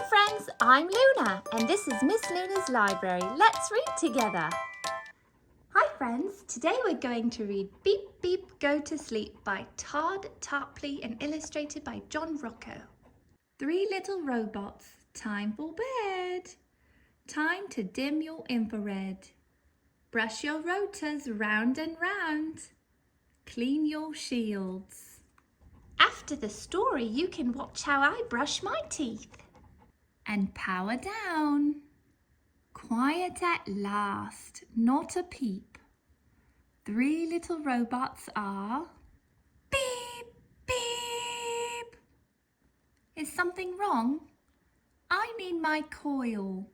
friends, I'm Luna and this is Miss Luna's Library. Let's read together. Hi friends, today we're going to read Beep Beep Go to Sleep by Todd Tarpley and illustrated by John Rocco. 3 little robots, time for bed. Time to dim your infrared. Brush your rotors round and round. Clean your shields. After the story, you can watch how I brush my teeth. And power down. Quiet at last, not a peep. 3 little robots are beep, beep. Is something wrong? I need my coil.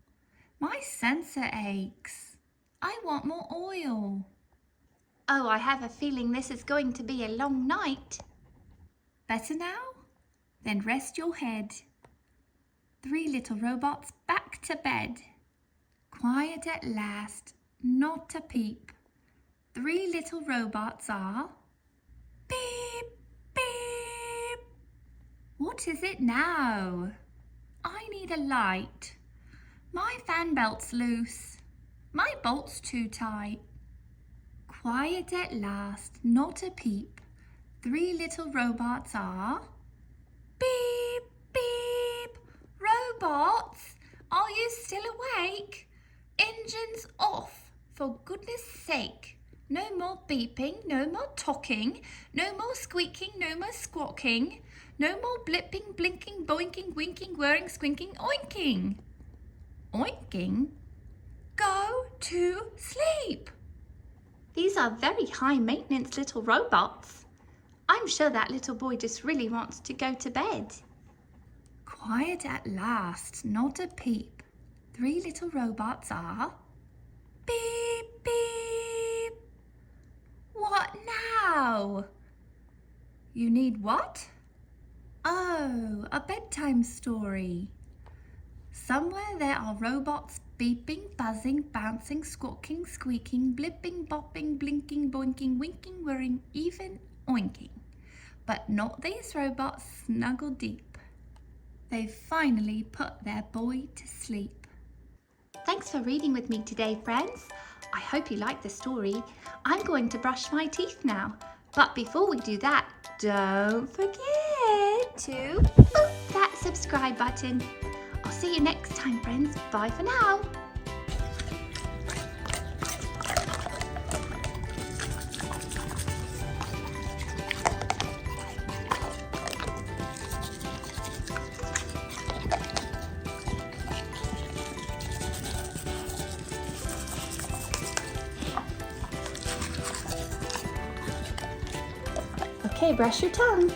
My sensor aches. I want more oil. Oh, I have a feeling this is going to be a long night. Better now? Then rest your head. 3 little robots back to bed. Quiet at last, not a peep. 3 little robots are beep, beep. What is it now? I need a light. My fan belt's loose. My bolt's too tight. Quiet at last, not a peep. 3 little robots are beep, beep. Robots, are you still awake? Engines off, for goodness sake. No more beeping, no more talking, no more squeaking, no more squawking, no more blipping, blinking, boinking, winking, whirring, squinking, oinking. Oinking? Go to sleep. These are very high maintenance little robots. I'm sure that little boy just really wants to go to bed. Quiet at last, not a peep. 3 little robots are beep, beep. What now? You need what? Oh, a bedtime story. Somewhere there are robots beeping, buzzing, bouncing, squawking, squeaking, blipping, bopping, blinking, boinking, winking, whirring, even oinking. But not these robots snuggle deep. They've finally put their boy to sleep. Thanks for reading with me today, friends. I hope you liked the story. I'm going to brush my teeth now. But before we do that, don't forget to boop that subscribe button. I'll see you next time, friends. Bye for now. Okay, brush your tongue.